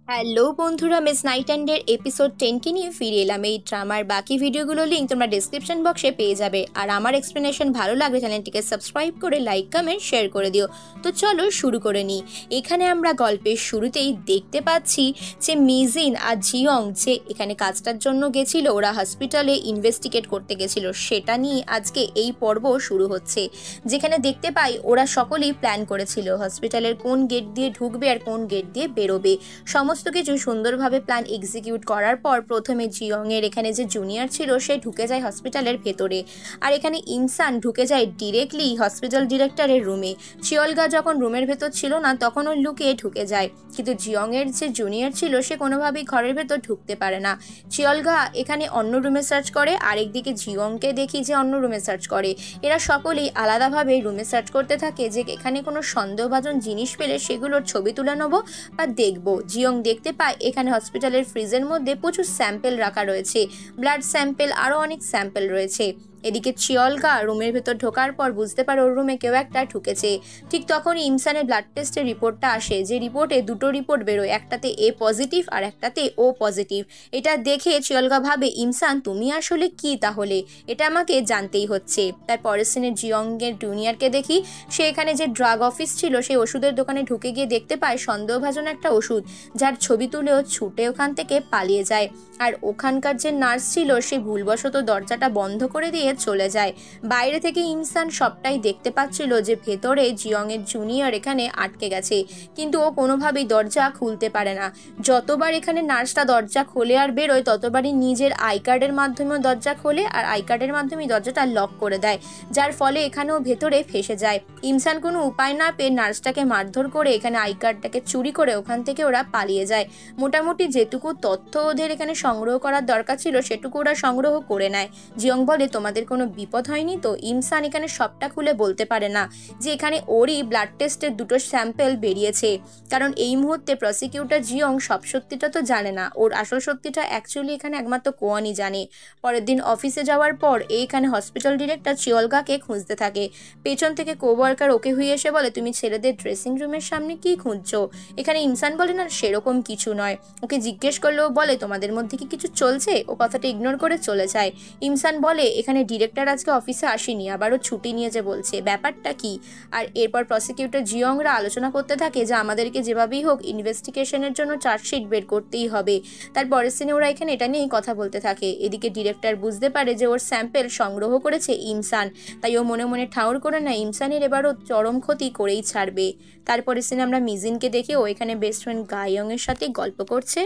Hello বন্ধুরা, miss night অ্যান্ডের episode 10কে নিয়ে ফিরে এলাম। এই ড্রামার বাকি ভিডিওগুলোর লিঙ্ক তোমরা ডিসক্রিপশন বক্সে পেয়ে যাবে। আর আমার এক্সপ্লেনেশন ভালো লাগলে চ্যানেলটিকে সাবস্ক্রাইব করে লাইক কমেন্ট শেয়ার করে দিও। তো চলো শুরু করে নিই। এখানে আমরা গল্পের শুরুতেই দেখতে পাচ্ছি যে মিজিন আর জিয়ং যে এখানে কাজটার জন্য গেছিল, ওরা হসপিটালে ইনভেস্টিগেট করতে গেছিল, সেটা নিয়ে আজকে এই পর্ব শুরু হচ্ছে। যেখানে দেখতে পাই ওরা সকলেই প্ল্যান করেছিল হসপিটালের কোন গেট দিয়ে ঢুকবে আর কোন গেট দিয়ে বেরোবে। সমস্ত কিছু সুন্দরভাবে প্ল্যান এক্সিকিউট করার পর প্রথমে জিয়ং এর এখানে যে জুনিয়র ছিল সে ঢুকে যায় হসপিটালের ভেতরে, আর এখানে ইনসান ঢুকে যায় ডিরেক্টলি হসপিটাল ডিরেক্টরের রুমে। চিয়লগা যখন রুমের ভেতর ছিল না তখন ও লুকিয়ে ঢুকে যায়, কিন্তু জিয়ং এর যে জুনিয়র ছিল সে কোনোভাবেই ঘরের ভেতর ঢুকতে পারে না। চিয়লগা এখানে অন্য রুমে সার্চ করে, আরেকদিকে জিয়ংকে দেখি যে অন্য রুমে সার্চ করে। এরা সকলেই আলাদাভাবে রুমে সার্চ করতে থাকে যে এখানে কোনো সন্দেহভাজন জিনিস পেলে সেগুলোর ছবি তুলে নেবো বা দেখবো। জিয়ং দেখতে পায় এখানে হসপিটালের ফ্রিজের মধ্যে প্রচুর স্যাম্পেল রাখা রয়েছে, ব্লাড স্যাম্পেল, আরও অনেক স্যাম্পেল রয়েছে। এদিকে চিয়লগা রুমের ভেতর ঢোকার পর বুঝতে পারে ওর রুমে কেউ একটা ঢুকেছে। ঠিক তখনই ইমসানের ব্লাড টেস্টের রিপোর্টটা আসে, যে রিপোর্টে দুটো রিপোর্ট বেরোয়, একটাতে এ পজিটিভ আর একটাতে ও পজিটিভ। এটা দেখে চিয়লগা ভাবে, ইমসান তুমি আসলে কি তাহলে, এটা আমাকে জানতেই হচ্ছে। তার পরের সিনে জিয়ংয়ের জুনিয়রকে দেখি, সে এখানে যে ড্রাগ অফিস ছিল সেই ওষুধের দোকানে ঢুকে গিয়ে দেখতে পায় সন্দেহভাজন একটা ওষুধ, যার ছবি তুলেও ছুটে ওখান থেকে পালিয়ে যায়। আর ওখানকার যে নার্স ছিল সে ভুলবশত দরজাটা বন্ধ করে দিয়ে চলে যায়। বাইরে থেকে ইমসান সবটাই দেখতে পাচ্ছিল যে ভেতরে জিয়ংয়ের জুনিয়র এখানে আটকে গেছে, কিন্তু ও কোনোভাবেই দরজা খুলতে পারে না। যতবার এখানে নার্সটা দরজা খোলে আর বেরোয় ততবারই নিজের আই কার্ডের মাধ্যমেও দরজা খোলে আর আই কার্ডের মাধ্যমে দরজাটা লক করে দেয়, যার ফলে এখানেও ভেতরে ফেসে যায়। ইমসান কোনো উপায় না পেয়ে নার্সটাকে মারধর করে এখানে আই কার্ডটাকে চুরি করে ওখান থেকে ওরা পালিয়ে যায়। মোটামুটি যেটুকু তথ্য ওদের এখানে সংগ্রহ করার দরকার ছিল সেটুকু ওরা সংগ্রহ করে নেয়। জিয়ং বলে, তোমাদের কোনো বিপদ হয়নি তো? ইমসান এখানে সবটা খুলে বলতে পারে না যে এখানে ওরই ব্লাড টেস্টের দুটো স্যাম্পেল বেরিয়েছে, কারণ এই মুহূর্তে প্রসিকিউটর জিয়ং সব সত্যিটা তো জানে না, ওর আসল সত্যিটা অ্যাকচুয়ালি এখানে একমাত্র কোয়ানই জানে। পরের দিন অফিসে যাওয়ার পর এইখানে হসপিটাল ডিরেক্টর চিয়লগাকে খুঁজতে থাকে। পেছন থেকে কোওয়ার্কার ওকে হয়ে এসে বলে, তুমি ছেলেদের ড্রেসিং রুমের সামনে কি খুঁজছো? এখানে ইমসান বলে, না সেরকম কিছু নয়। ওকে জিজ্ঞেস করলেও বলে, তোমাদের মধ্যে কি কিছু চলছে? ও কথাটা ইগনোর করে চলে যায়। ইমসান বলে, এখানে ডিরেক্টর আজকে অফিসে আসেনি, আবারও ছুটি নিয়েছে বলছে, ব্যাপারটা কি? আর এরপর প্রসিকিউটর জিয়ংরা আলোচনা করতে থাকে যে আমাদেরকে যেভাবেই হোক ইনভেস্টিগেশনের জন্য চার্জশিট বের করতেই হবে। তারপরের সিনে ওরা এখানে এটা নিয়েই কথা বলতে থাকে। এদিকে ডিরেক্টর বুঝতে পারে যে ওর স্যাম্পেল সংগ্রহ করেছে ইমসান, তাই ও মনে মনে ঠাউর করে না ইমসানের এবারও চরম ক্ষতি করেই ছাড়বে। তারপরে সিনে আমরা মিজিনকে দেখি, ও এখানে বেস্ট ফ্রেন্ড গায়ং এর সাথে গল্প করছে।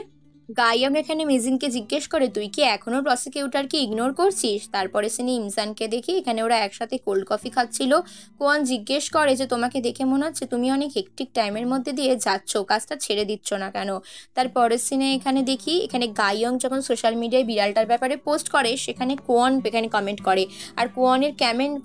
গায়ং এখানে মিজিনকে জিজ্ঞেস করে, তুই কি এখনো প্রসিকিউটরকে ইগনোর করছিস? তারপরে সিনে ইমসানকে দেখি, এখানে ওরা একসাথে কোল্ড কফি খাচ্ছিল। কোয়ান জিজ্ঞেস করে যে তোমাকে দেখে মনে হচ্ছে তুমি অনেক হেক্টিক টাইমের মধ্যে দিয়ে যাচ্ছ, কাজটা ছেড়ে দিচ্ছ না কেন? তারপরের সিনে এখানে দেখি, এখানে গায়ং যখন সোশ্যাল মিডিয়ায় বিড়ালটার ব্যাপারে পোস্ট করে সেখানে কোয়ান এখানে কমেন্ট করে, আর কোয়ানের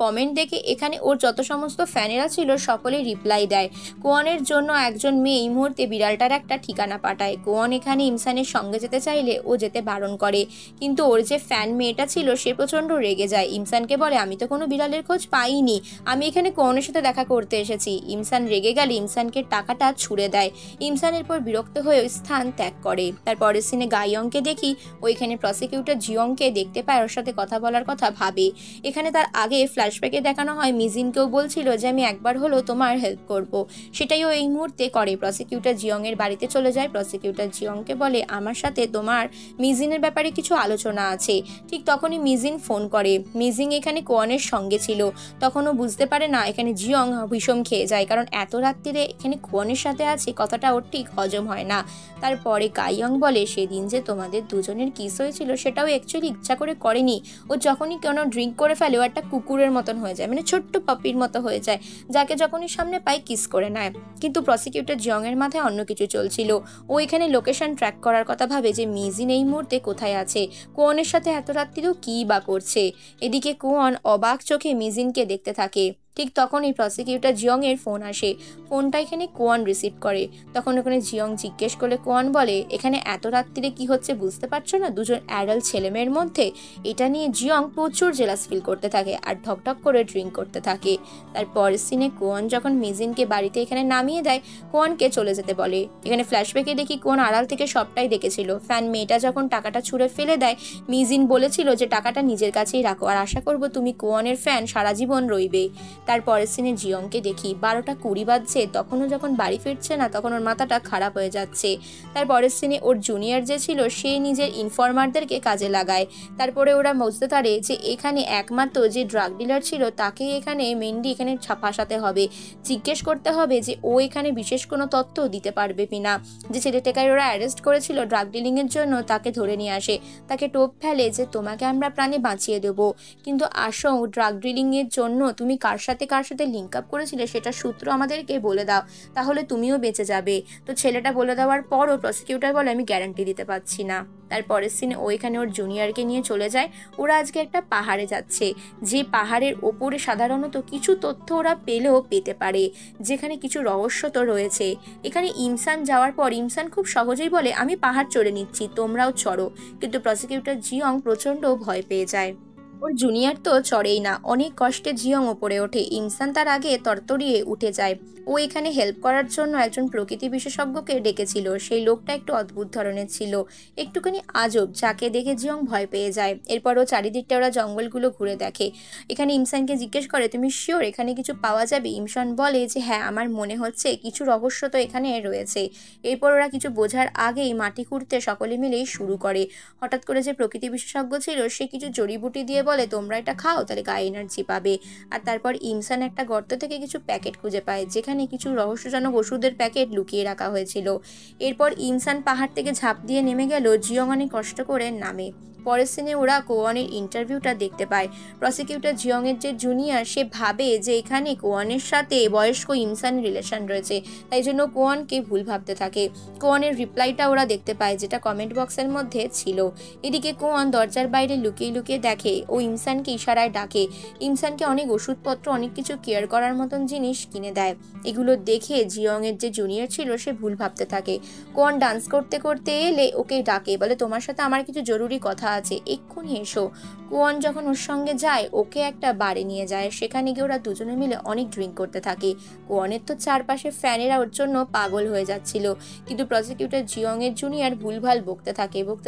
কমেন্ট দেখে এখানে ওর যত সমস্ত ফ্যানেরা ছিল সকলে রিপ্লাই দেয়। কোয়ানের জন্য একজন মেয়ে এই মুহূর্তে বিড়ালটার একটা ঠিকানা পাঠায়। কোয়ান এখানে ইমসানের সঙ্গে যেতে চাইলে ও যেতে বারণ করে, কিন্তু ওর যে ফ্যান মেয়েটা ছিল সে প্রচণ্ড রেগে যায়। ইমসানকে বলে, আমি তো কোনো বিড়ালের খোঁজ পাইনি, আমি এখানে কোয়ানের সাথে দেখা করতে এসেছি। ইমসান রেগে গেলে ইমসানকে টাকাটা ছুঁড়ে দেয়। ইমসানের পর বিরক্ত হয়ে ওই স্থান ত্যাগ করে। তারপরের সিনে গায়ংকে দেখি, ওইখানে প্রসিকিউটর জিয়ংকে দেখতে পায়, ওর সাথে কথা বলার কথা ভাবে। এখানে তার আগে ফ্ল্যাশব্যাকে দেখানো হয় মিজিনকেও বলছিল যে আমি একবার হলো তোমার হেল্প করব, সেটাই ও এই মুহূর্তে করে। প্রসিকিউটর জিয়ং এর বাড়িতে চলে যায়। প্রসিকিউটর জিয়ংকে বলে, আমার সাথে তোমার মিজিনের ব্যাপারে কিছু আলোচনা আছে। ঠিক তখনই মিজিন ফোন করে। মিজিন এখানে কোয়ানের সঙ্গে ছিল, তখনও বুঝতে পারে না এখানে জিয়ং ভীষণ খেয়ে যায়, কারণ এত রাত্রিরে এখানে কোয়ানের সাথে আছে কথাটা ওর ঠিক হজম হয় না। তারপরে গাইয়ং বলে, সেদিন যে তোমাদের দুজনের কিস হয়েছিল সেটাও অ্যাকচুয়ালি ইচ্ছা করে করেনি, ও যখনই কোনো ড্রিঙ্ক করে ফেলে ও একটা কুকুরের মতন হয়ে যায়, মানে ছোট্ট পাপির মতো হয়ে যায়, যাকে যখনই সামনে পায় কিস করে নেয়। কিন্তু প্রসিকিউটর জিয়ং এর মাথায় অন্য কিছু চলছিল। ও এখানে লোকেশন ট্র্যাক করার কথা ভাবে যে মিজিন এই মুহূর্তে কোথায় আছে, কোয়ানের সাথে এত রাত্রিরেও কী বা করছে। এদিকে কোয়ান অবাক চোখে মিজিনকে দেখতে থাকে। ঠিক তখনই প্রসিকিউটর জিয়ং এর ফোন আসে। ফোনটা এখানে কোয়ান রিসিভ করে। তখন ওখানে জিয়ং জিজ্ঞেস করলে কোয়ান বলে, এখানে এত রাত্রিরে কি হচ্ছে বুঝতে পারছো না, দুজন অ্যাডাল্ট ছেলেমেয়ের মধ্যে। এটা নিয়ে জিয়ং প্রচুর জেলাস ফিল করতে থাকে আর ঢকঢক করে ড্রিঙ্ক করতে থাকে। তারপরের সিনে কোয়ান যখন মিজিনকে বাড়িতে এখানে নামিয়ে দেয়, কোয়ানকে চলে যেতে বলে। এখানে ফ্ল্যাশব্যাকে দেখি কোয়ান আড়াল থেকে সবটাই দেখেছিল। ফ্যান মেয়েটা যখন টাকাটা ছুঁড়ে ফেলে দেয়, মিজিন বলেছিল যে টাকাটা নিজের কাছেই রাখো আর আশা করবো তুমি কোয়ানের ফ্যান সারা জীবন রইবে। তারপরের সিনে জিয়ংকে দেখি 12:20 বাজছে, তখনও যখন বাড়ি ফিরছে না তখন ওর মাথাটা খারাপ হয়ে যাচ্ছে। তারপরের সিনে ওর জুনিয়র যে ছিল সে নিজের ইনফরমারদেরকে কাজে লাগায়। তারপরে ওরা বুঝতে পারে যে এখানে একমাত্র যে ড্রাগ ডিলার ছিল তাকেই এখানে মেনলি এখানে ফাঁসাতে হবে। জিজ্ঞেস করতে হবে যে ও এখানে বিশেষ কোনো তথ্য দিতে পারবে কিনা। যে ছেলেটাকে ওরা অ্যারেস্ট করেছিল ড্রাগ ডিলিংয়ের জন্য তাকে ধরে নিয়ে আসে, তাকে টোপ ফেলে যে তোমাকে আমরা প্রাণে বাঁচিয়ে দেবো, কিন্তু আসো ড্রাগ ডিলিংয়ের জন্য তুমি কার সাথে লিঙ্ক আপ করেছিলে সেটা সূত্র আমাদেরকে বলে দাও, তাহলে তুমিও বেঁচে যাবে। তো ছেলেটা বলে দেওয়ার পরও প্রসিকিউটর বলে আমি গ্যারান্টি দিতে পারছি না। তারপরের সিনে ওইখানে ওর জুনিয়রকে নিয়ে চলে যায়। ওরা আজকে একটা পাহাড়ে যাচ্ছে, যে পাহাড়ের ওপরে সাধারণত কিছু তথ্য ওরা পেলেও পেতে পারে, যেখানে কিছু রহস্য তো রয়েছে। এখানে ইমসান যাওয়ার পর ইমসান খুব সহজেই বলে আমি পাহাড় চড়ে নিচ্ছি, তোমরাও চড়ো, কিন্তু প্রসিকিউটর জিয়ং প্রচণ্ড ভয় পেয়ে যায়। ওর জুনিয়র তো চড়েই না, অনেক কষ্টে জিয়ং ওপরে ওঠে। ইমসান তার আগে তরতরিয়ে উঠে যায়। ও এখানে হেল্প করার জন্য একজন প্রকৃতি বিশেষজ্ঞকে ডেকেছিল। সেই লোকটা একটু অদ্ভুত ধরনের ছিল, একটুখানি আজব, যাকে দেখে জিয়ং ভয় পেয়ে যায়। এরপর ও চারিদিকটা ওরা জঙ্গলগুলো ঘুরে দেখে। এখানে ইমসানকে জিজ্ঞেস করে তুমি শিওর এখানে কিছু পাওয়া যাবে? ইমসান বলে যে হ্যাঁ, আমার মনে হচ্ছে কিছু রহস্য তো এখানে রয়েছে। এরপর ওরা কিছু বোঝার আগেই মাটি খুঁড়তে সকলে মিলেই শুরু করে। হঠাৎ করে যে প্রকৃতি বিশেষজ্ঞ ছিল সে কিছু জড়িবুটি দিয়ে বলে তোমরা এটা খাও, তাহলে গায়ে এনার্জি পাবে। আর তারপর ইমসান একটা গর্ত থেকে কিছু প্যাকেট খুঁজে পায়, যেখানে কিছু রহস্যজনক ওষুধের প্যাকেট লুকিয়ে রাখা হয়েছিল। এরপর ইমসান পাহাড় থেকে ঝাঁপ দিয়ে নেমে গেল। জিয়ং অনেক কষ্ট করে নামে। পরের সিনে ওরা কোয়ানের ইন্টারভিউটা দেখতে পায়। প্রসিকিউটর জিয়ংয়ের যে জুনিয়র সে ভাবে যে এখানে কোয়ানের সাথে বয়স্ক ইমসানের রিলেশন রয়েছে, তাই জন্য কোয়ানকে ভুল ভাবতে থাকে। কোয়ানের রিপ্লাইটা ওরা দেখতে পায়, যেটা কমেন্ট বক্সের মধ্যে ছিল। এদিকে কোয়ান দরজার বাইরে লুকিয়ে লুকিয়ে দেখে ও ইমসানকে ইশারায় ডাকে। ইমসানকে অনেক ওষুধপত্র, অনেক কিছু কেয়ার করার মতন জিনিস কিনে দেয়। এগুলো দেখে জিয়ংয়ের যে জুনিয়র ছিল সে ভুল ভাবতে থাকে। কোয়ান ডান্স করতে করতে এলে ওকে ডাকে, বলে তোমার সাথে আমার কিছু জরুরি কথা আছে, এক্ষুনি এসো। কোয়ান যখন ওর সঙ্গে যায় ওকে একটা বারে নিয়ে যায়। সেখানে গিয়ে ওরা দুজনে মিলে অনেক ড্রিঙ্ক করতে থাকে। কোয়ানের তো চারপাশে ফ্যানেরা ওর জন্য পাগল হয়ে যাচ্ছিল, কিন্তু প্রসিকিউটর জিয়ংয়ের জুনিয়র ভুলভাল বকতে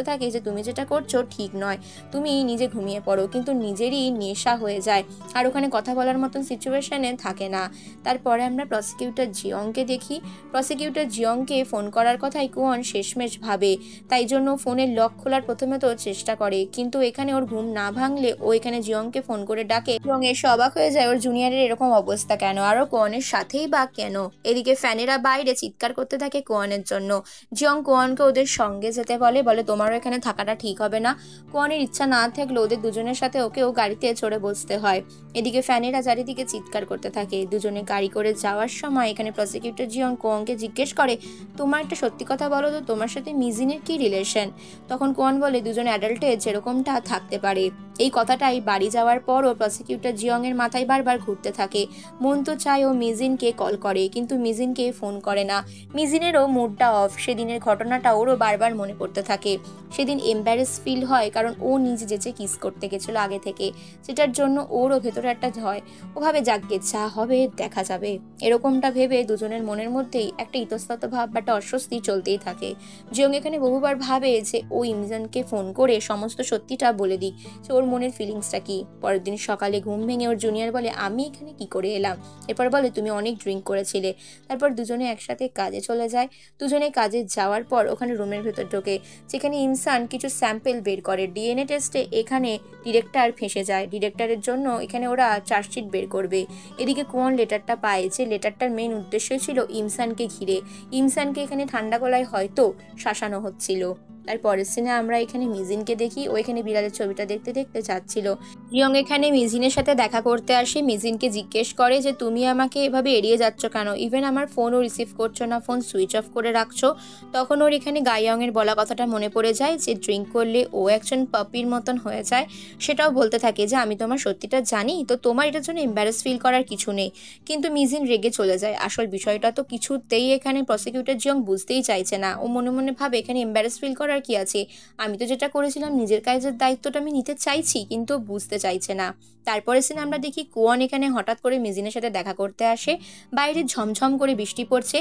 থাকে যে তুমি যেটা করছো ঠিক নয়, তুমি নিজে ঘুমিয়ে পড়ো, কিন্তু নিজেরই নেশা হয়ে যায় আর ওখানে কথা বলার মতন সিচুয়েশনে থাকে না। তারপরে আমরা প্রসিকিউটর জিয়ংকে দেখি। প্রসিকিউটর জিয়ংকে ফোন করার কথাই কোয়ান শেষমেশ ভাবে, তাই জন্য ফোনের লক খোলার প্রথমে তো চেষ্টা করে, কিন্তু এখানে ওর ঘুম না ভাঙলে ও এখানে জিয়ংকে ফোন করে ডাকে। জিয়ং এসে অবাক হয়ে যায় ওর জুনিয়রের এরকম অবস্থা কেন, আর ও কোয়ানের সাথেই বা কেন। এদিকে ফ্যানেরা বাইরে চিৎকার করতে থাকে কোয়ানের জন্য। জিয়ং কোয়ানকে ওদের সঙ্গে যেতে বলে তোমারও এখানে থাকাটা ঠিক হবে না। কোয়ানের ইচ্ছা না থাকলে ওদের দুজনের সাথে ওকেও গাড়িতে চড়ে বসতে হয়। এদিকে ফ্যানেরা চারিদিকে চিৎকার করতে থাকে। দুজনে গাড়ি করে যাওয়ার সময় এখানে প্রসিকিউটর জিয়ং কোয়ানকে জিজ্ঞেস করে তোমার একটা সত্যি কথা বলো তো, তোমার সাথে মিজিনের কি রিলেশন? তখন কোয়ান বলে দুজন অ্যাডাল্টে যেরকমটা থাকতে পারে। এই কথাটাই বাড়ি যাওয়ার পরও প্রসিকিউটর জিয়ং এর মাথায় বারবার ঘুরতে থাকে। মন তো চায় ও মিজিনকে কল করে, কিন্তু মিজিনকে ফোন করে না। মিজিনেরও মুডটা অফ। সেদিনের ঘটনাটা ওরও বারবার মনে পড়তে থাকে। সেদিন এম্বারেস ফিল হয় কারণ ও নিজে যেচে কিস করতে গেছিল আগে থেকে, যেটার জন্য ওরও ভেতরে একটা ভয়। ওভাবে যাকে যা হবে দেখা যাবে, এরকমটা ভেবে দুজনের মনের মধ্যেই একটা ইতস্তত ভাব বা একটা অস্বস্তি চলতেই থাকে। জিয়ং এখানে বহুবার ভাবে যে ও ইমজানকে ফোন করে সমস্ত সত্যিটা বলে দিক যে ওর মনের ফিলিংসটা কি। পরের দিন সকালে ঘুম ভেঙে ওর জুনিয়র বলে আমি এখানে কি করে এলাম? এরপর বলে তুমি অনেক ড্রিঙ্ক করেছিলে। তারপর দুজনে একসাথে কাজে চলে যায়। দুজনে কাজে যাওয়ার পর ওখানে রুমের ভেতর ঢোকে, যেখানে ইমসান কিছু স্যাম্পেল বের করে। ডিএনএ টেস্টে এখানে ডিরেক্টর ফেঁসে যায়। ডিরেক্টরের জন্য এখানে ওরা চার্জশিট বের করবে। এদিকে কোন লেটারটা পায়, যে লেটারটার মেইন উদ্দেশ্য ছিল ইমসানকে ঘিরে। ইমসানকে এখানে ঠান্ডা গলায় হয়তো শাসানো হচ্ছিল। তার পরের সিনে আমরা এখানে মিজিনকে দেখি। ও এখানে বিড়ালের ছবিটা দেখতে দেখতে যাচ্ছিল। জিয়ং এখানে মিজিনের সাথে দেখা করতে আসে, মিজিনকে জিজ্ঞেস করে যে তুমি আমাকে এভাবে এড়িয়ে যাচ্ছ কেন, ইভেন আমার ফোনও রিসিভ করছো না, ফোন সুইচ অফ করে রাখছো। তখন ওর এখানে গাইয়ংয়ের বলা কথাটা মনে পড়ে যায় যে ড্রিঙ্ক করলে ও একজন পাপির মতন হয়ে যায়। সেটাও বলতে থাকে যে আমি তোমার সত্যিটা জানি, তো তোমার এটার জন্য এম্বারেস ফিল করার কিছু নেই। কিন্তু মিজিন রেগে চলে যায়। আসল বিষয়টা তো কিছুতেই এখানে প্রসিকিউটর জিয়ং বুঝতেই চাইছে না। ও মনে মনে ভাবে এখানে এম্বারেস ফিল করার কি আছে, আমি তো যেটা করেছিলাম নিজের কাজের দায়িত্বটা আমি নিতে চাইছি, কিন্তু বুঝতে চাইছে না। তারপরে সিনে আমরা দেখি কোয়ান এখানে হঠাৎ করে মিজিনের সাথে দেখা করতে আসে। বাইরে ঝমঝম করে বৃষ্টি পড়ছে,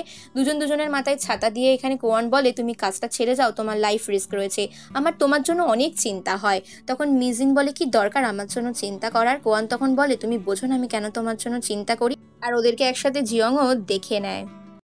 দুজনের মাথায় ছাতা দিয়ে এখানে কোয়ান বলে তুমি কাজটা ছেড়ে যাও, তোমার লাইফ রিস্ক রয়েছে, আমার তোমার জন্য অনেক চিন্তা হয়। তখন মিজিন বলে কি দরকার আমার জন্য চিন্তা করার। কোয়ান তখন বলে তুমি বোঝো না আমি কেন তোমার জন্য চিন্তা করি। আর ওদেরকে একসাথে জিয়ংও দেখে নেয়।